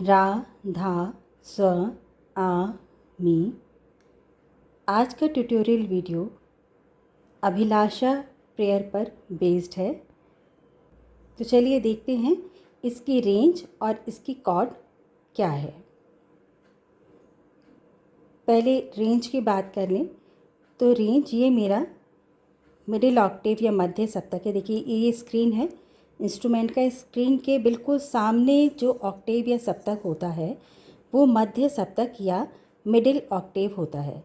रा धा स आ मी। आज का ट्यूटोरियल वीडियो अभिलाषा प्रेयर पर बेस्ड है। तो चलिए देखते हैं इसकी रेंज और इसकी कॉर्ड क्या है। पहले रेंज की बात कर लें तो रेंज ये मेरा मिडिल ऑक्टेव या मध्य सप्तक है। देखिए ये स्क्रीन है इंस्ट्रूमेंट का। स्क्रीन के बिल्कुल सामने जो ऑक्टेव या सप्तक होता है वो मध्य सप्तक या मिडिल ऑक्टेव होता है।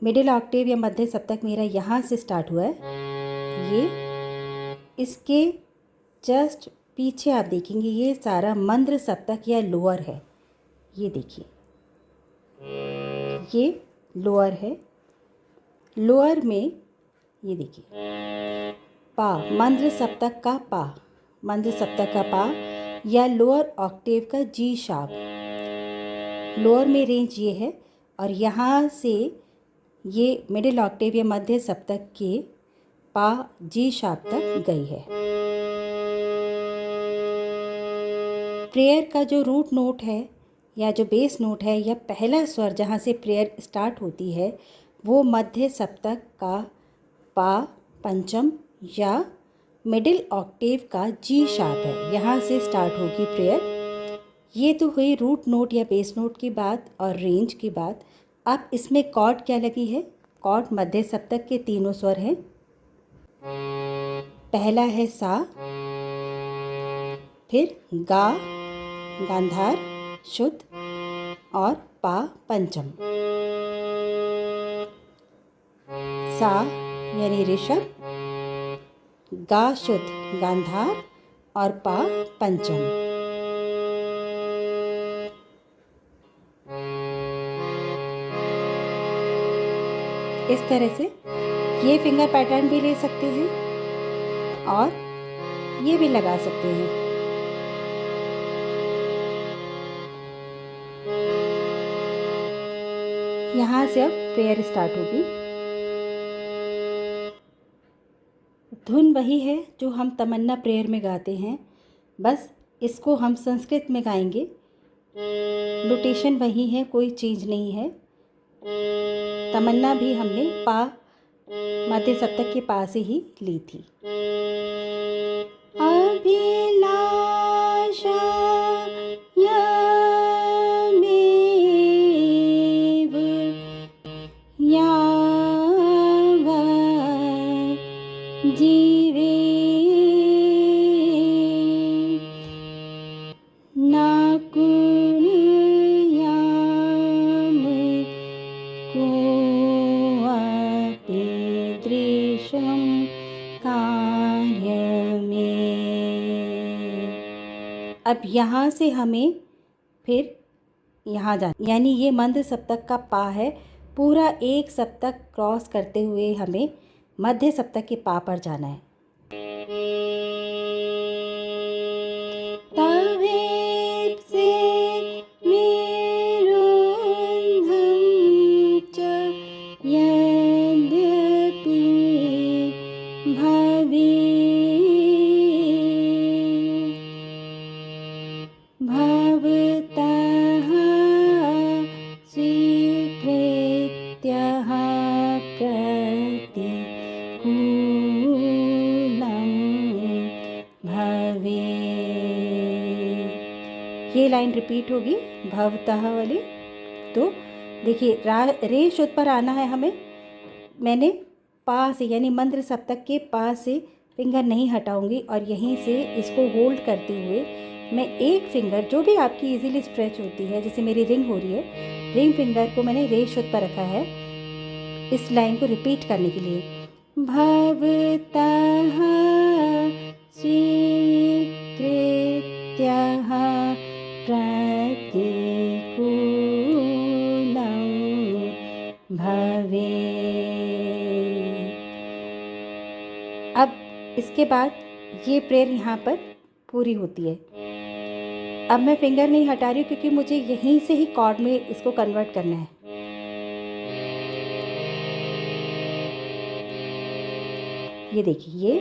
मिडिल ऑक्टेव या मध्य सप्तक मेरा यहाँ से स्टार्ट हुआ है। ये इसके जस्ट पीछे आप देखेंगे ये सारा मंद्र सप्तक या लोअर है। ये देखिए ये लोअर है। लोअर में ये देखिए पा, मंद्र सप्तक का पा, मंद्र सप्तक का पा या लोअर ऑक्टेव का जी शार्प। लोअर में रेंज ये है और यहाँ से ये मिडिल ऑक्टेव या मध्य सप्तक के पा जी शार्प तक गई है। प्रेयर का जो रूट नोट है या जो बेस नोट है या पहला स्वर जहाँ से प्रेयर स्टार्ट होती है वो मध्य सप्तक का पा पंचम या मिडिल ऑक्टेव का जी शार्प है। यहाँ से स्टार्ट होगी प्रेयर। ये तो हुई रूट नोट या बेस नोट की बात और रेंज की बात। अब इसमें कॉर्ड क्या लगी है? कॉर्ड मध्य सप्तक के तीनों स्वर हैं। पहला है सा, फिर गा गांधार शुद्ध और पा पंचम। सा यानी ऋषभ, गा शुद्ध गांधार और पा पंचम। इस तरह से ये फिंगर पैटर्न भी ले सकते हैं और ये भी लगा सकते हैं। यहाँ से अब प्रेयर स्टार्ट होगी। धुन वही है जो हम तमन्ना प्रेयर में गाते हैं, बस इसको हम संस्कृत में गाएंगे। नोटेशन वही है, कोई चेंज नहीं है। तमन्ना भी हमने पा मध्य सप्तक के पा से ही ली थी। अभिलाषा जीवे न कुर्याम कोऽपि दृशं कार्यमे। अब यहाँ से हमें फिर यहाँ जाना, यानी ये मंद्र सप्तक का पा है। पूरा एक सप्तक क्रॉस करते हुए हमें मध्य सप्तक के पा पर जाना है। तवेप्से मेरुन्धं च यद्यपि भवतः स्वीकृत्यः ये लाइन रिपीट होगी भवतः वाली। तो देखिए रे शुद्ध पर आना है हमें। मैंने पा से यानी मंद्र सप्तक के पा से फिंगर नहीं हटाऊंगी और यहीं से इसको होल्ड करते हुए मैं एक फिंगर जो भी आपकी इजीली स्ट्रेच होती है, जैसे मेरी रिंग हो रही है, रिंग फिंगर को मैंने रे शुद्ध पर रखा है इस लाइन को रिपीट करने के लिए। भवतः स्वीकृत्यः प्रतिकूलं भवे। अब इसके बाद ये प्रेयर यहाँ पर पूरी होती है। अब मैं फिंगर नहीं हटा रही हूँ क्योंकि मुझे यहीं से ही कॉर्ड में इसको कन्वर्ट करना है। ये देखिए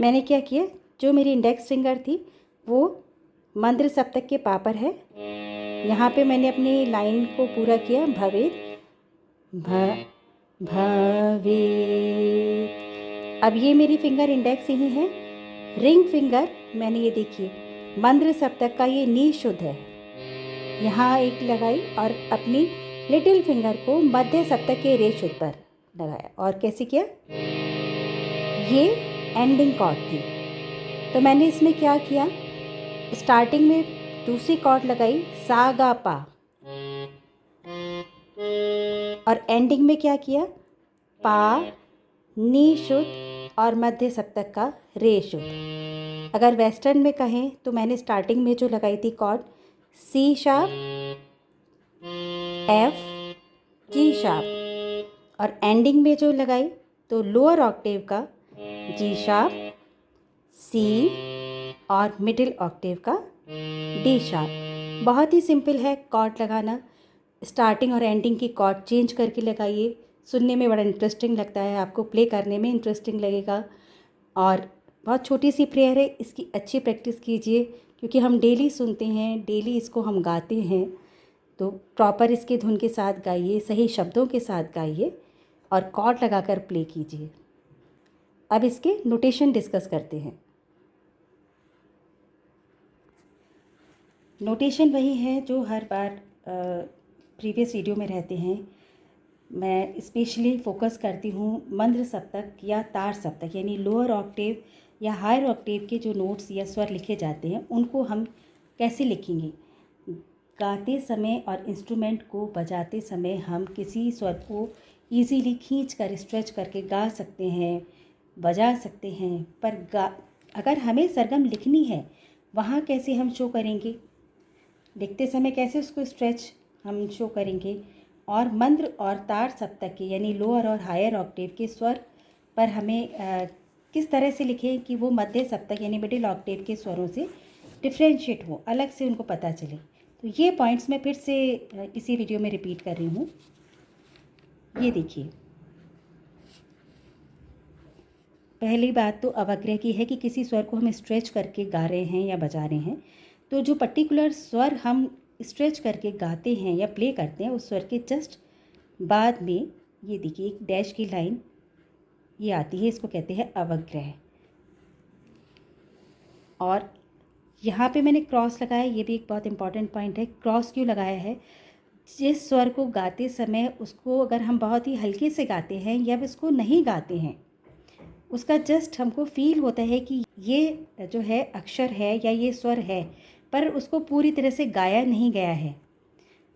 मैंने क्या किया, जो मेरी इंडेक्स फिंगर थी वो मंद्र सप्तक के पापर है। यहाँ पे मैंने अपनी लाइन को पूरा किया, भवेत भवेत। अब ये मेरी फिंगर इंडेक्स ही है। रिंग फिंगर मैंने ये देखिए मंद्र सप्तक का ये नी शुद्ध है, यहाँ एक लगाई और अपनी लिटिल फिंगर को मध्य सप्तक के रे शुद्ध पर लगाया। और कैसे किया, ये एंडिंग कॉर्ड थी तो मैंने इसमें क्या किया, स्टार्टिंग में दूसरी कॉर्ड लगाई सा गा पा, और एंडिंग में क्या किया, पा नी शुद्ध और मध्य सप्तक का रे शुद्ध। अगर वेस्टर्न में कहें तो मैंने स्टार्टिंग में जो लगाई थी chord C sharp, F, G sharp, और एंडिंग में जो लगाई तो लोअर ऑक्टेव का जी शार्प, सी और मिडिल ऑक्टेव का डी शार्प। बहुत ही सिंपल है कॉर्ड लगाना। स्टार्टिंग और एंडिंग की कॉर्ड चेंज करके लगाइए, सुनने में बड़ा इंटरेस्टिंग लगता है, आपको प्ले करने में इंटरेस्टिंग लगेगा। और बहुत छोटी सी प्रेयर है, इसकी अच्छी प्रैक्टिस कीजिए क्योंकि हम डेली सुनते हैं, डेली इसको हम गाते हैं, तो प्रॉपर इसके धुन के साथ गाइए, सही शब्दों के साथ गाइए और कॉर्ड लगाकर प्ले कीजिए। अब इसके नोटेशन डिस्कस करते हैं। नोटेशन वही है जो हर बार प्रीवियस वीडियो में रहते हैं। मैं स्पेशली फोकस करती हूँ मंद्र सप्तक या तार सप्तक, यानी लोअर ऑक्टेव या हायर ऑक्टेव के जो नोट्स या स्वर लिखे जाते हैं उनको हम कैसे लिखेंगे। गाते समय और इंस्ट्रूमेंट को बजाते समय हम किसी स्वर को इजीली खींच कर स्ट्रेच करके गा सकते हैं, बजा सकते हैं, पर अगर हमें सरगम लिखनी है वहाँ कैसे हम शो करेंगे, लिखते समय कैसे उसको स्ट्रेच हम शो करेंगे। और मंद्र और तार सप्तक के यानी लोअर और हायर ऑक्टेव के स्वर पर हमें किस तरह से लिखें कि वो मध्य सप्तक यानी मिडिल ऑक्टेव के स्वरों से डिफ्रेंशिएट हो, अलग से उनको पता चले। तो ये पॉइंट्स मैं फिर से इसी वीडियो में रिपीट कर रही हूँ। ये देखिए, पहली बात तो अवग्रह की है कि किसी स्वर को हम स्ट्रेच करके गा रहे हैं या बजा रहे हैं, तो जो पर्टिकुलर स्वर हम स्ट्रेच करके गाते हैं या प्ले करते हैं उस स्वर के जस्ट बाद में ये देखिए एक डैश की लाइन ये आती है, इसको कहते हैं अवग्रह। और यहाँ पे मैंने क्रॉस लगाया, ये भी एक बहुत इंपॉर्टेंट पॉइंट है। क्रॉस क्यों लगाया है, जिस स्वर को गाते समय उसको अगर हम बहुत ही हल्के से गाते हैं या उसको नहीं गाते हैं, उसका जस्ट हमको फील होता है कि ये जो है अक्षर है या ये स्वर है, पर उसको पूरी तरह से गाया नहीं गया है।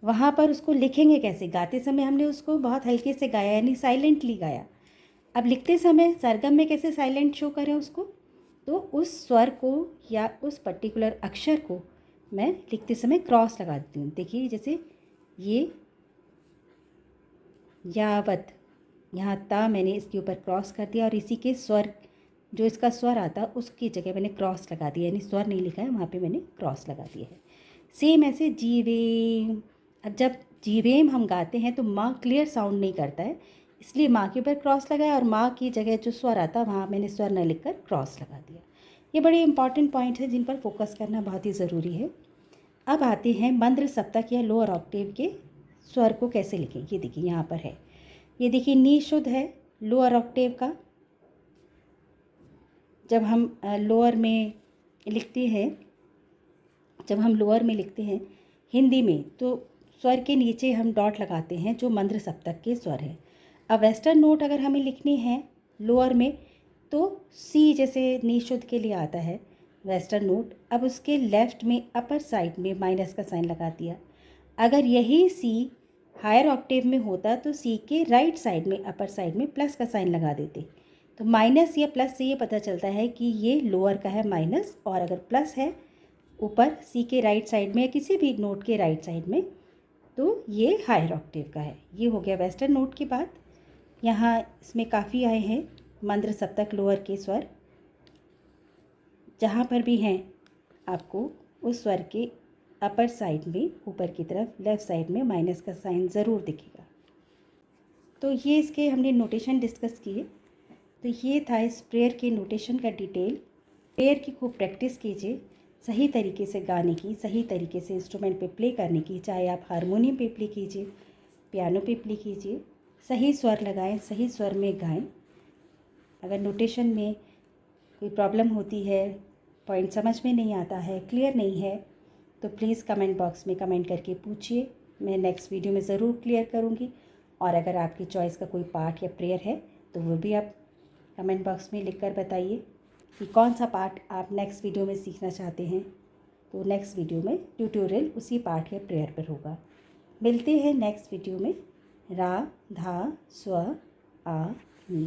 वहाँ पर उसको लिखेंगे कैसे, गाते समय हमने उसको बहुत हल्के से गाया यानी साइलेंटली गाया। अब लिखते समय सरगम में कैसे साइलेंट शो करें उसको, तो उस स्वर को या उस पर्टिकुलर अक्षर को मैं लिखते समय क्रॉस लगा देती हूँ। देखिए जैसे ये यावत, यहाँ ता मैंने इसके ऊपर क्रॉस कर दिया और इसी के स्वर जो इसका स्वर आता उसकी जगह मैंने क्रॉस लगा दिया, यानी स्वर नहीं लिखा है वहाँ पे मैंने क्रॉस लगा दिया है। सेम ऐसे जीवेम, अब जब जीवेम हम गाते हैं तो माँ क्लियर साउंड नहीं करता है, इसलिए माँ के ऊपर क्रॉस लगाया और माँ की जगह जो स्वर आता वहाँ मैंने स्वर न लिखकर क्रॉस लगा दिया। ये बड़े इंपॉर्टेंट पॉइंट है जिन पर फोकस करना बहुत ही ज़रूरी है। अब आते हैं मंद्र सप्तक या लोअर ऑक्टेव के स्वर को कैसे लिखें। ये देखिए यहाँ पर है, ये देखिए नी शुद्ध है लोअर ऑक्टेव का। जब हम लोअर में लिखते हैं, जब हम लोअर में लिखते हैं हिंदी में, तो स्वर के नीचे हम डॉट लगाते हैं जो मंद्र सप्तक के स्वर है। अब वेस्टर्न नोट अगर हमें लिखनी है लोअर में तो सी जैसे नी शुद्ध के लिए आता है वेस्टर्न नोट, अब उसके लेफ़्ट में अपर साइड में माइनस का साइन लगा दिया। अगर यही सी हायर ऑक्टेव में होता तो सी के राइट साइड में अपर साइड में प्लस का साइन लगा देते। तो माइनस या प्लस से ये पता चलता है कि ये लोअर का है माइनस, और अगर प्लस है ऊपर सी के राइट साइड में या किसी भी नोट के राइट साइड में तो ये हायर ऑक्टेव का है। ये हो गया वेस्टर्न नोट की बात। यहाँ इसमें काफ़ी आए हैं मंद्र सप्तक लोअर के स्वर, जहाँ पर भी हैं आपको उस स्वर के अपर साइड में ऊपर की तरफ लेफ़्ट साइड में माइनस का साइन ज़रूर दिखेगा। तो ये इसके हमने नोटेशन डिस्कस किए। तो ये था इस प्रेयर के नोटेशन का डिटेल। प्रेयर की खूब प्रैक्टिस कीजिए, सही तरीके से गाने की, सही तरीके से इंस्ट्रूमेंट पे प्ले करने की, चाहे आप हारमोनियम पे प्ले कीजिए, पियानो पे प्ले कीजिए, सही स्वर लगाएं, सही स्वर में गाएं। अगर नोटेशन में कोई प्रॉब्लम होती है, पॉइंट समझ में नहीं आता है, क्लियर नहीं है, तो प्लीज़ कमेंट बॉक्स में कमेंट करके पूछिए। मैं नेक्स्ट वीडियो में ज़रूर क्लियर करूँगी। और अगर आपकी चॉइस का कोई पार्ट या प्रेयर है तो वो भी आप कमेंट बॉक्स में लिख कर बताइए कि कौन सा पार्ट आप नेक्स्ट वीडियो में सीखना चाहते हैं। तो नेक्स्ट वीडियो में ट्यूटोरियल उसी पार्ट या प्रेयर पर होगा। मिलते हैं नेक्स्ट वीडियो में। रा धा स्व आ नी।